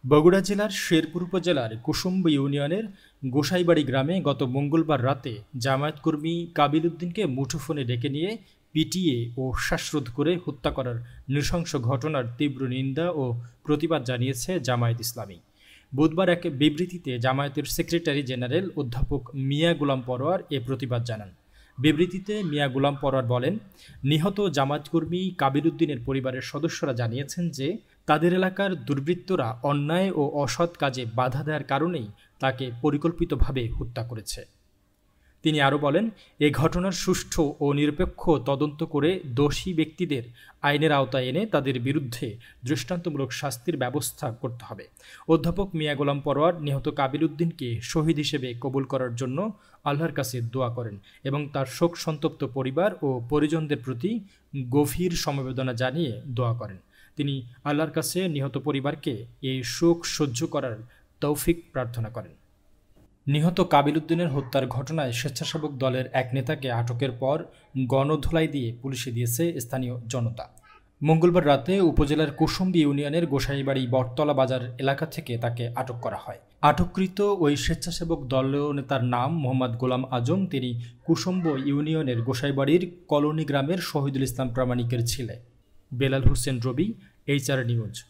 বগুড়া জেলার শেরপুর উপজেলার কুসুম্ব ইউনিয়নের গোসাইবাড়ি গ্রামে গত মঙ্গলবার রাতে জামায়াত কর্মী কাবিল উদ্দিনকে মুঠোফোনে ডেকে নিয়ে পিটিয়ে ও শ্বাসরোধ করে হত্যা করার নৃশংস ঘটনার তীব্র নিন্দা ও প্রতিবাদ জানিয়েছে জামায়াত ইসলামী। বুধবার এক বিবৃতিতে জামায়াতের সেক্রেটারি জেনারেল অধ্যাপক মিয়া গোলাম পরোয়ার এ প্রতিবাদ জানান। বিবৃতিতে মিয়া গোলাম পরোয়ার বলেন, নিহত জামায়াতকর্মী কাবিল উদ্দিনের পরিবারের সদস্যরা জানিয়েছেন যে তাদের এলাকার দুর্বৃত্তরা অন্যায় ও অসৎ কাজে বাধা দেওয়ার কারণেই তাকে পরিকল্পিতভাবে হত্যা করেছে। তিনি আরও বলেন, এ ঘটনার সুষ্ঠু ও নিরপেক্ষ তদন্ত করে দোষী ব্যক্তিদের আইনের আওতায় এনে তাদের বিরুদ্ধে দৃষ্টান্তমূলক শাস্তির ব্যবস্থা করতে হবে। অধ্যাপক মিয়া গোলাম পরোয়ার নিহত কাবিল উদ্দিনকে শহীদ হিসেবে কবুল করার জন্য আল্লাহর কাছে দোয়া করেন এবং তার শোক সন্তপ্ত পরিবার ও পরিজনদের প্রতি গভীর সমবেদনা জানিয়ে দোয়া করেন। তিনি আল্লাহর কাছে নিহত পরিবারকে এই শোক সহ্য করার তৌফিক প্রার্থনা করেন। নিহত কাবিল উদ্দিনের হত্যার ঘটনায় স্বেচ্ছাসেবক দলের এক নেতাকে আটকের পর গণধোলাই দিয়ে পুলিশে দিয়েছে স্থানীয় জনতা। মঙ্গলবার রাতে উপজেলার কুসুম্বি ইউনিয়নের গোসাইবাড়ি বটতলা বাজার এলাকা থেকে তাকে আটক করা হয়। আটককৃত ওই স্বেচ্ছাসেবক দল নেতার নাম মোহাম্মদ গোলাম আজম। তিনি কুসুম্ব ইউনিয়নের গোসাইবাড়ির কলোনি গ্রামের শহীদুল ইসলাম প্রামাণিকের ছেলে। বেলাল হোসেন রবি, HR নিউজ।